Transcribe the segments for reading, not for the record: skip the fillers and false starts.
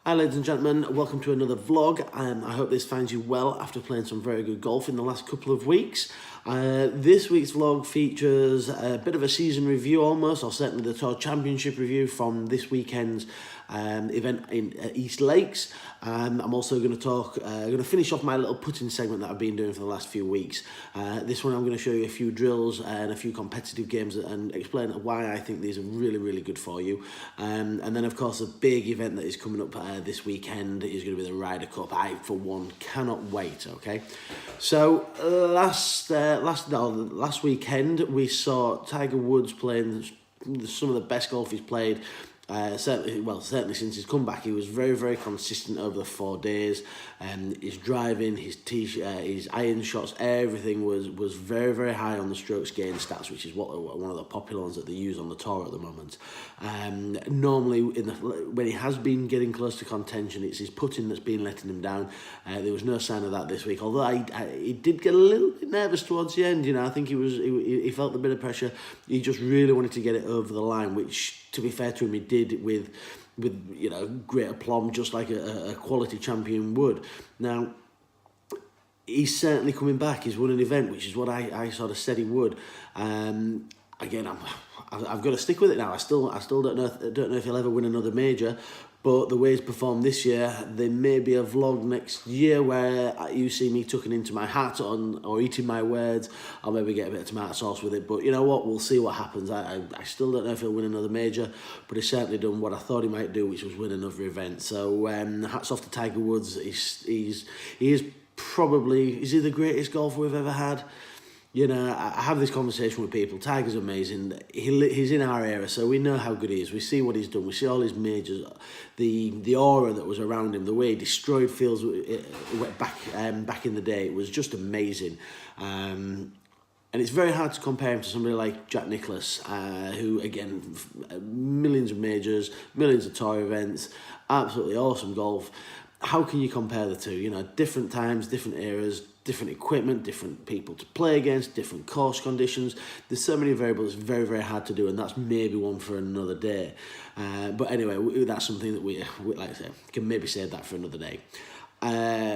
Hi ladies and gentlemen, welcome to another vlog. I hope this finds you well after playing some very good golf in the last couple of weeks. This week's vlog features a bit of a season review almost, or certainly the Tour Championship review from this weekend's event in East Lakes. I'm also going to finish off my little putting segment that I've been doing for the last few weeks. This one I'm going to show you a few drills and a few competitive games and explain why I think these are really, really good for you. And then of course a big event that is coming up this weekend is going to be the Ryder Cup. I, for one, cannot wait. Okay, so last weekend we saw Tiger Woods playing some of the best golf he's played. Certainly since his comeback. He was very, very consistent over the 4 days. His driving, his iron shots, everything was very, very high on the strokes gain stats, which is one of the popular ones that they use on the tour at the moment. Normally, when he has been getting close to contention, it's his putting that's been letting him down. There was no sign of that this week, although he did get a little bit nervous towards the end. You know, I think he felt a bit of pressure. He just really wanted to get it over the line, which, to be fair to him, he did with great aplomb, just like a quality champion would. Now, he's certainly coming back. He's won an event, which is what I sort of said he would. Again, I've got to stick with it now. I still don't know if he'll ever win another major. But the way he's performed this year, there may be a vlog next year where you see me tucking into my hat or eating my words. I'll maybe get a bit of tomato sauce with it. But you know what? We'll see what happens. I still don't know if he'll win another major, but he's certainly done what I thought he might do, which was win another event. So hats off to Tiger Woods. He is the greatest golfer we've ever had. You know, I have this conversation with people. Tiger's amazing. He's in our era, so we know how good he is. We see what he's done. We see all his majors, the aura that was around him, the way he destroyed fields back in the day. It was just amazing. And it's very hard to compare him to somebody like Jack Nicklaus, who, again, millions of majors, millions of tour events, absolutely awesome golf. How can you compare the two? You know, different times, different eras, different equipment, different people to play against, different course conditions. There's so many variables, it's very, very hard to do, and that's maybe one for another day. But anyway, that's something that we like I say, can maybe save that for another day.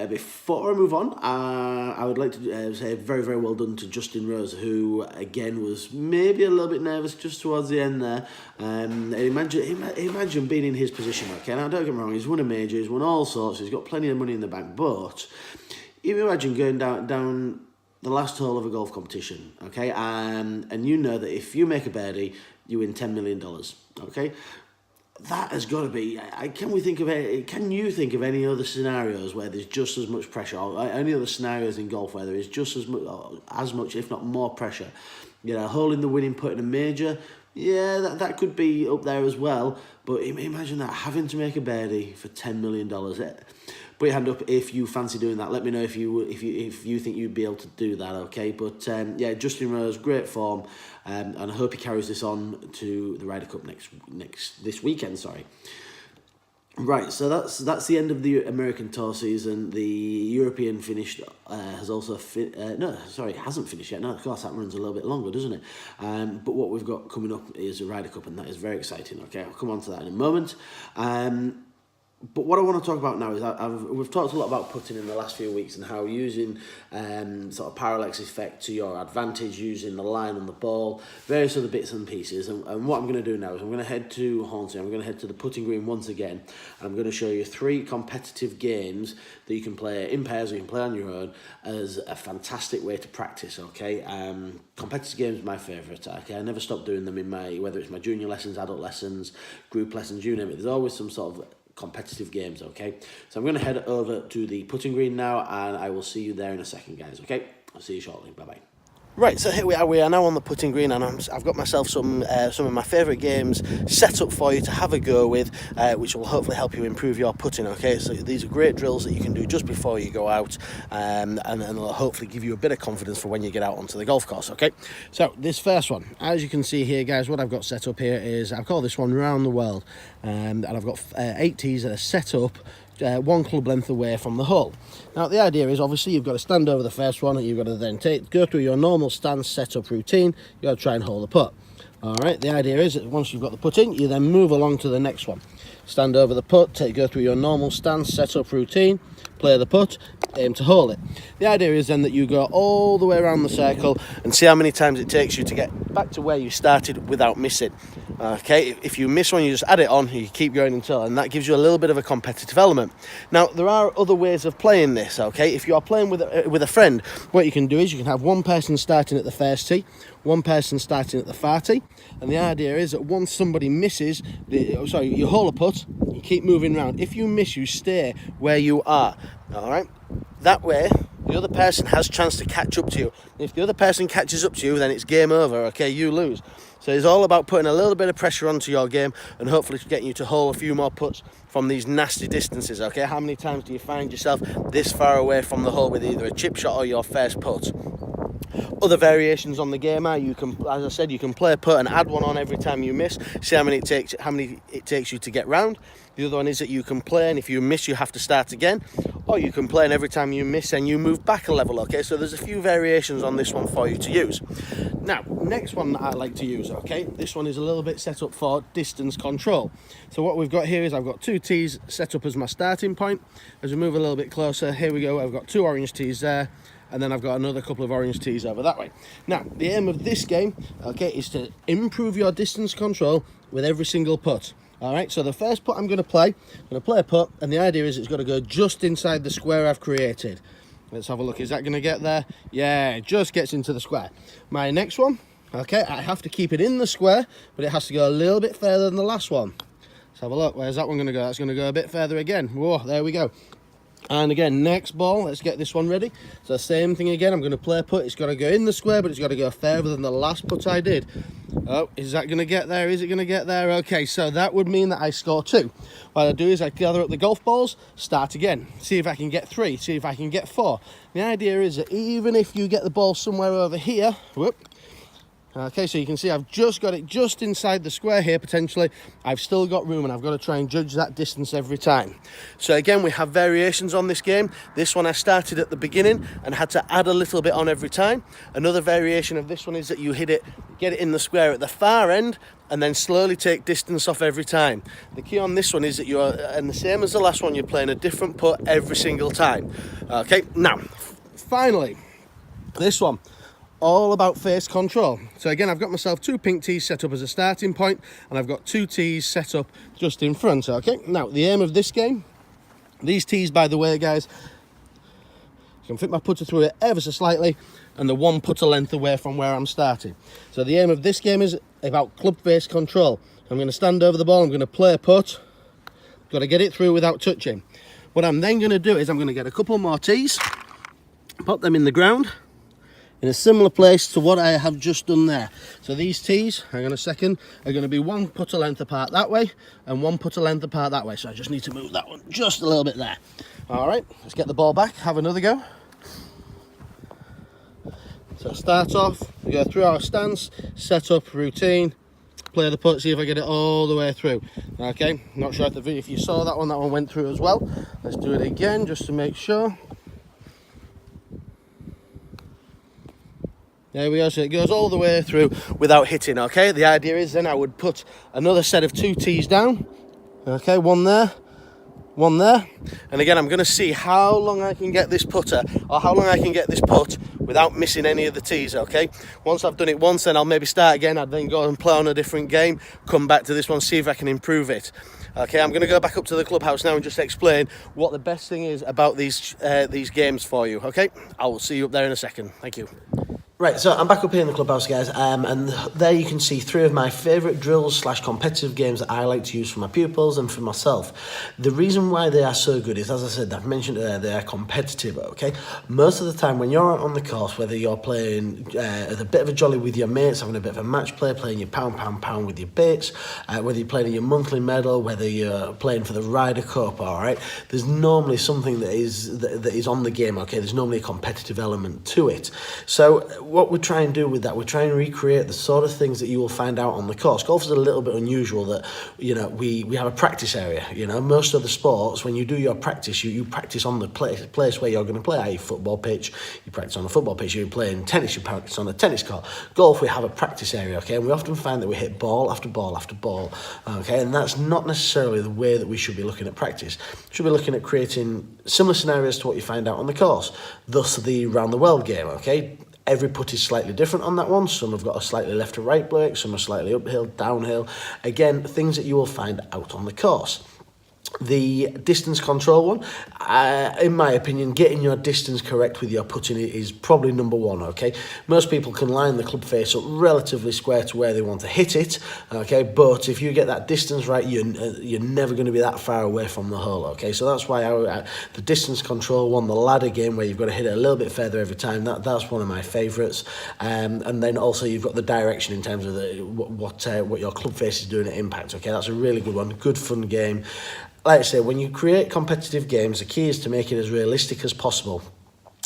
Before I move on, I would like to say very, very well done to Justin Rose, who again was maybe a little bit nervous just towards the end there. Imagine being in his position. Okay, now don't get me wrong, he's won a major, he's won all sorts, he's got plenty of money in the bank, but you imagine going down the last hole of a golf competition, okay, and you know that if you make a birdie, you win $10 million, okay? That has got to be. Can you think of any other scenarios where there's just as much pressure, or any other scenarios in golf where there is just as much, if not more pressure? You know, holding the winning putt in a major, yeah, that could be up there as well. But imagine that, having to make a birdie for $10 million. Put your hand up if you fancy doing that. Let me know if you think you'd be able to do that, okay? But yeah, Justin Rose, great form, and I hope he carries this on to the Ryder Cup this weekend. Sorry. Right, so that's the end of the American Tour season. The European finished hasn't finished yet. No, of course that runs a little bit longer, doesn't it? But what we've got coming up is the Ryder Cup, and that is very exciting. Okay, I'll come on to that in a moment. But what I want to talk about now is we've talked a lot about putting in the last few weeks and how using sort of parallax effect to your advantage, using the line on the ball, various other bits and pieces. And what I'm going to do now is I'm going to head to Hornsey. I'm going to head to the putting green once again. I'm going to show you 3 competitive games that you can play in pairs or you can play on your own as a fantastic way to practice, okay? Competitive games are my favourite, okay? I never stop doing them whether it's my junior lessons, adult lessons, group lessons, you name it. There's always some sort of competitive games, okay? So I'm going to head over to the putting green now, and I will see you there in a second, guys, okay? I'll see you shortly. Bye-bye. Right, so here we are. We are now on the putting green, and I've got myself some of my favourite games set up for you to have a go with, which will hopefully help you improve your putting, okay? So these are great drills that you can do just before you go out, and they'll hopefully give you a bit of confidence for when you get out onto the golf course, okay? So this first one, as you can see here, guys, what I've got set up here is, I've called this one Round the World, and I've got 8 tees that are set up 1 club length away from the hole. Now the idea is, obviously, you've got to stand over the first one, and you've got to then go through your normal stance setup routine. You've got to try and hold the putt. Alright, the idea is that once you've got the putt in, you then move along to the next one. stand over the putt, go through your normal stance, set-up routine, play the putt, aim to hole it. The idea is then that you go all the way around the circle and see how many times it takes you to get back to where you started without missing. Okay, if you miss one, you just add it on, you keep going until, and that gives you a little bit of a competitive element. Now, there are other ways of playing this, okay? If you are playing with a friend, what you can do is you can have one person starting at the first tee, one person starting at the far tee, and the idea is that once somebody misses, you hole a putt, you keep moving around. If you miss, you stay where you are, all right? That way, the other person has a chance to catch up to you. If the other person catches up to you, then it's game over, okay? You lose. So it's all about putting a little bit of pressure onto your game and hopefully getting you to hole a few more putts from these nasty distances, okay? How many times do you find yourself this far away from the hole with either a chip shot or your first putt? Other variations on the game are, you can, as I said, you can play a putt and add one on every time you miss. See how many it takes you to get round. The other one is that you can play, and if you miss, you have to start again. Or you can play, and every time you miss, and you move back a level, okay? So there's a few variations on this one for you to use. Now, next one that I like to use, okay? This one is a little bit set up for distance control. So what we've got here is I've got 2 tees set up as my starting point. As we move a little bit closer, here we go. I've got 2 orange tees there, and then I've got another couple of orange tees over that way. Now, the aim of this game, okay, is to improve your distance control with every single putt. All right, so the first putt I'm going to play a putt, and the idea is it's got to go just inside the square I've created. Let's have a look. Is that going to get there? Yeah, it just gets into the square. My next one, okay, I have to keep it in the square, but it has to go a little bit further than the last one. Let's have a look. Where's that one going to go? That's going to go a bit further again. Whoa, there we go. And again, next ball, let's get this one ready. So same thing again, I'm going to play a putt. It's got to go in the square, but it's got to go further than the last putt I did. Oh, is that going to get there? Is it going to get there? Okay, so that would mean that I score 2. What I do is I gather up the golf balls, start again, see if I can get 3, see if I can get 4. The idea is that even if you get the ball somewhere over here, whoop, okay, so you can see I've just got it just inside the square here, potentially. I've still got room, and I've got to try and judge that distance every time. So again, we have variations on this game. This one I started at the beginning and had to add a little bit on every time. Another variation of this one is that you get it in the square at the far end, and then slowly take distance off every time. The key on this one is that you are, and the same as the last one, you're playing a different putt every single time. Okay, now, finally, this one. All about face control. So again, I've got myself 2 pink tees set up as a starting point, and I've got 2 tees set up just in front. Okay, now the aim of this game, these tees, by the way, guys, I can fit my putter through it ever so slightly, and the 1 putter length away from where I'm starting. So the aim of this game is about club face control. I'm going to stand over the ball, I'm going to play a putt, got to get it through without touching. What I'm then going to do is I'm going to get a couple more tees, pop them in the ground, in a similar place to what I have just done there. So these tees, hang on a second, are going to be 1 putter length apart that way and 1 putter length apart that way. So I just need to move that one just a little bit there. All right, let's get the ball back, have another go. So start off, we go through our stance, set up, routine, play the putt, see if I get it all the way through. Okay, not sure if you saw that one went through as well. Let's do it again just to make sure. There we go, so it goes all the way through without hitting, okay? The idea is then I would put another set of 2 tees down, okay? 1 there, 1 there. And again, I'm going to see how long I can get this putter, or how long I can get this putt without missing any of the tees, okay? Once I've done it once, then I'll maybe start again. I'd then go and play on a different game, come back to this one, see if I can improve it. Okay, I'm going to go back up to the clubhouse now and just explain what the best thing is about these games for you, okay? I will see you up there in a second. Thank you. Right, so I'm back up here in the clubhouse, guys, and there you can see 3 of my favourite drills / competitive games that I like to use for my pupils and for myself. The reason why they are so good is, as I said, I've mentioned earlier, they are competitive, okay? Most of the time when you're on the course, whether you're playing a bit of a jolly with your mates, having a bit of a match play, playing your pound with your bits, whether you're playing your monthly medal, whether you're playing for the Ryder Cup, all right, there's normally something that is on the game, okay? There's normally a competitive element to it. So what we try and do with that, we try and recreate the sort of things that you will find out on the course. Golf is a little bit unusual that, we have a practice area. Most of the sports, when you do your practice, you practice on the place where you're going to play, i.e. football pitch, you practice on a football pitch, you play in tennis, you practice on a tennis court. Golf, we have a practice area, okay, and we often find that we hit ball after ball after ball, okay, and that's not necessarily the way that we should be looking at practice. We should be looking at creating similar scenarios to what you find out on the course, thus the round the world game, okay. Every putt is slightly different on that one. Some have got a slightly left to right break, some are slightly uphill, downhill. Again, things that you will find out on the course. The distance control one, in my opinion, getting your distance correct with your putting is probably number one, okay? Most people can line the club face up relatively square to where they want to hit it, okay? But if you get that distance right, you're never going to be that far away from the hole, okay? So that's why the distance control one, the ladder game, where you've got to hit it a little bit further every time, that's one of my favourites. And then also you've got the direction in terms of what your club face is doing at impact, okay? That's a really good one, good fun game. Like I say, when you create competitive games, the key is to make it as realistic as possible.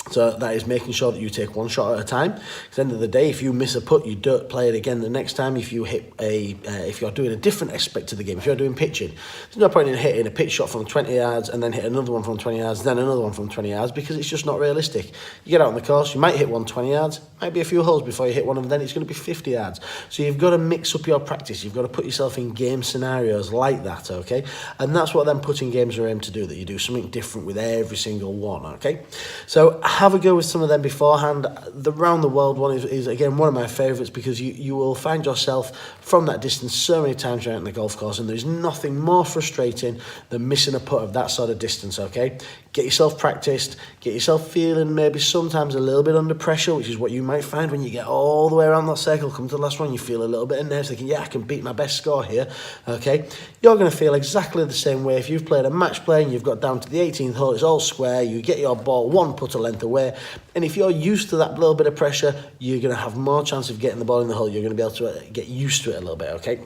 So that is making sure that you take one shot at a time. At the end of the day, if you miss a putt, you don't play it again the next time. If you hit if you're doing a different aspect to the game, if you're doing pitching, there's no point in hitting a pitch shot from 20 yards and then hit another one from 20 yards, then another one from 20 yards, because it's just not realistic. You get out on the course, you might hit one 20 yards, might be a few holes before you hit one of them, then it's going to be 50 yards. So you've got to mix up your practice. You've got to put yourself in game scenarios like that, okay? And that's what then putting games are aimed to do, that you do something different with every single one, okay? So have a go with some of them beforehand. The round the world one is again one of my favourites, because you will find yourself from that distance so many times around the golf course, and there's nothing more frustrating than missing a putt of that sort of distance, okay? Get yourself practiced, get yourself feeling maybe sometimes a little bit under pressure, which is what you might find when you get all the way around that circle, come to the last one, you feel a little bit of nerves, thinking, yeah, I can beat my best score here, okay? You're going to feel exactly the same way if you've played a match play and you've got down to the 18th hole, it's all square, you get your ball one putter length away, and if you're used to that little bit of pressure, you're going to have more chance of getting the ball in the hole. You're going to be able to get used to it a little bit, okay?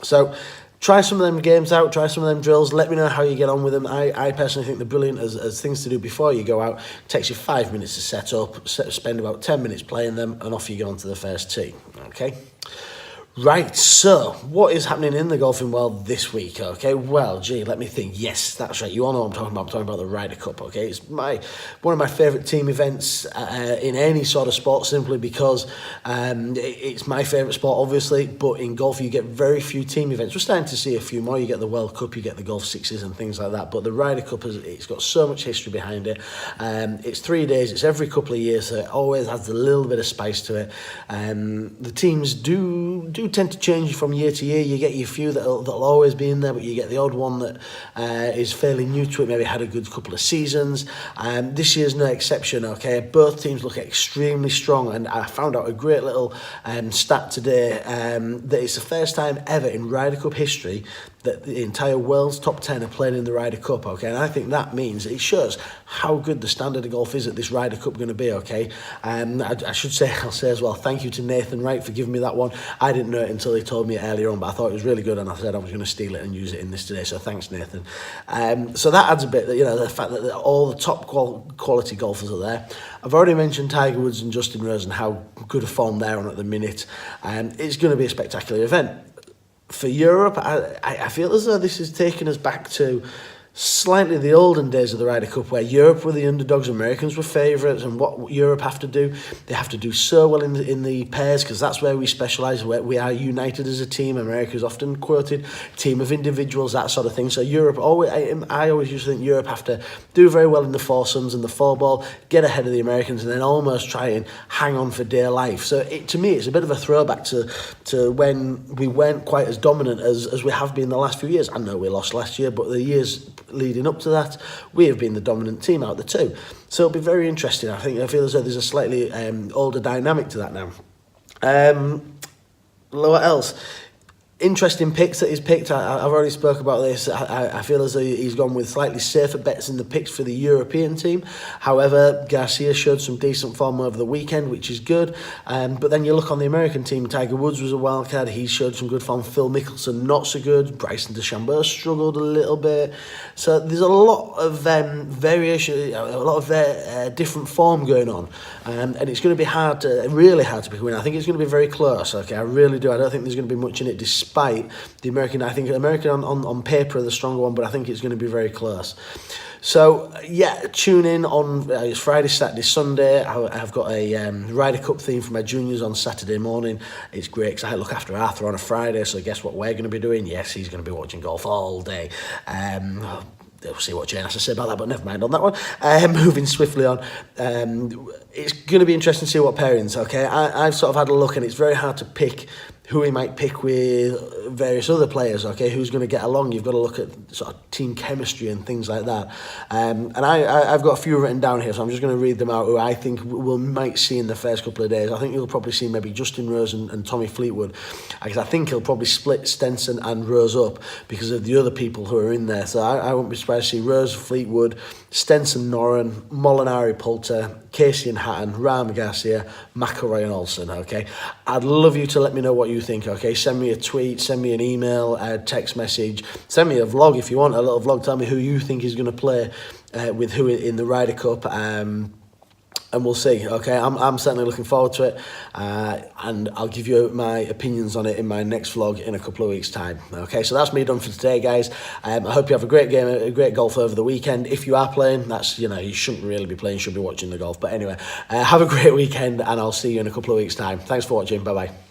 So try some of them games out, try some of them drills, let me know how you get on with them. I personally think they're brilliant as things to do before you go out. It takes you 5 minutes to set up, spend about 10 minutes playing them, and off you go onto the first tee, okay? Right, so what is happening in the golfing world this week? Okay, well, let me think. Yes, that's right. You all know what I'm talking about. I'm talking about the Ryder Cup. Okay, it's one of my favourite team events in any sort of sport, simply because it's my favourite sport, obviously. But in golf, you get very few team events. We're starting to see a few more. You get the World Cup, you get the Golf Sixes, and things like that. But the Ryder Cup it's got so much history behind it. It's 3 days. It's every couple of years, so it always has a little bit of spice to it. The teams do tend to change from year to year. You get your few that'll always be in there, but you get the odd one that is fairly new to it, maybe had a good couple of seasons. This year's no exception, okay? Both teams look extremely strong, and I found out a great little stat today that it's the first time ever in Ryder Cup history that the entire world's top 10 are playing in the Ryder Cup, okay? And I think that means it shows how good the standard of golf is at this Ryder Cup going to be, okay? I'll say as well, thank you to Nathan Wright for giving me that one. I didn't know it until he told me it earlier on, but I thought it was really good, and I said I was going to steal it and use it in this today, so thanks, Nathan. So that adds a bit, the fact that all the top quality golfers are there. I've already mentioned Tiger Woods and Justin Rose and how good a form they're on at the minute. It's going to be a spectacular event. For Europe, I feel as though this is taking us back to slightly the olden days of the Ryder Cup, where Europe were the underdogs, Americans were favourites, and what Europe have to do, they have to do so well in the pairs, because that's where we specialise, where we are united as a team. America is often quoted, team of individuals, that sort of thing. So Europe, I always used to think Europe have to do very well in the foursomes and the four ball, get ahead of the Americans, and then almost try and hang on for dear life. So to me, it's a bit of a throwback to when we weren't quite as dominant as we have been the last few years. I know we lost last year, but the years leading up to that, we have been the dominant team out of the two. So it'll be very interesting. I feel as though there's a slightly older dynamic to that now. What else? Interesting picks that he's picked. I've already spoke about this. I feel as though he's gone with slightly safer bets in the picks for the European team. However, Garcia showed some decent form over the weekend, which is good. But then you look on the American team, Tiger Woods was a wild card. He showed some good form. Phil Mickelson, not so good. Bryson DeChambeau struggled a little bit. So there's a lot of variation, a lot of different form going on. And it's going to be really hard to pick a winner. I think it's going to be very close, okay? I really do. I don't think there's going to be much in it, despite the American. I think American on paper are the stronger one, but I think it's going to be very close. So, yeah, tune in on it's Friday, Saturday, Sunday. I've got a Ryder Cup theme for my juniors on Saturday morning. It's great because I look after Arthur on a Friday, so guess what we're going to be doing? Yes, he's going to be watching golf all day. We'll see what Jane has to say about that, but never mind on that one. Moving swiftly on. It's going to be interesting to see what pairings, okay? I've sort of had a look, and it's very hard to pick who he might pick with various other players, okay, who's going to get along. You've got to look at sort of team chemistry and things like that. And I've got a few written down here, so I'm just going to read them out who I think we might see in the first couple of days. I think you'll probably see maybe Justin Rose and Tommy Fleetwood, because I think he'll probably split Stenson and Rose up because of the other people who are in there. So I won't be surprised to see Rose, Fleetwood, Stenson, Noren, Molinari, Poulter, Casey and Hatton, Rahm, Garcia, McIlroy and Olsen, okay? I'd love you to let me know what you think, okay? Send me a tweet, send me an email, a text message, send me a vlog if you want, a little vlog. Tell me who you think is going to play with who in the Ryder Cup, and we'll see, okay? I'm certainly looking forward to it, and I'll give you my opinions on it in my next vlog in a couple of weeks' time, okay? So that's me done for today, guys. I hope you have a great game, a great golf over the weekend. If you are playing, that's, you shouldn't really be playing, you should be watching the golf. But anyway, have a great weekend, and I'll see you in a couple of weeks' time. Thanks for watching, bye-bye.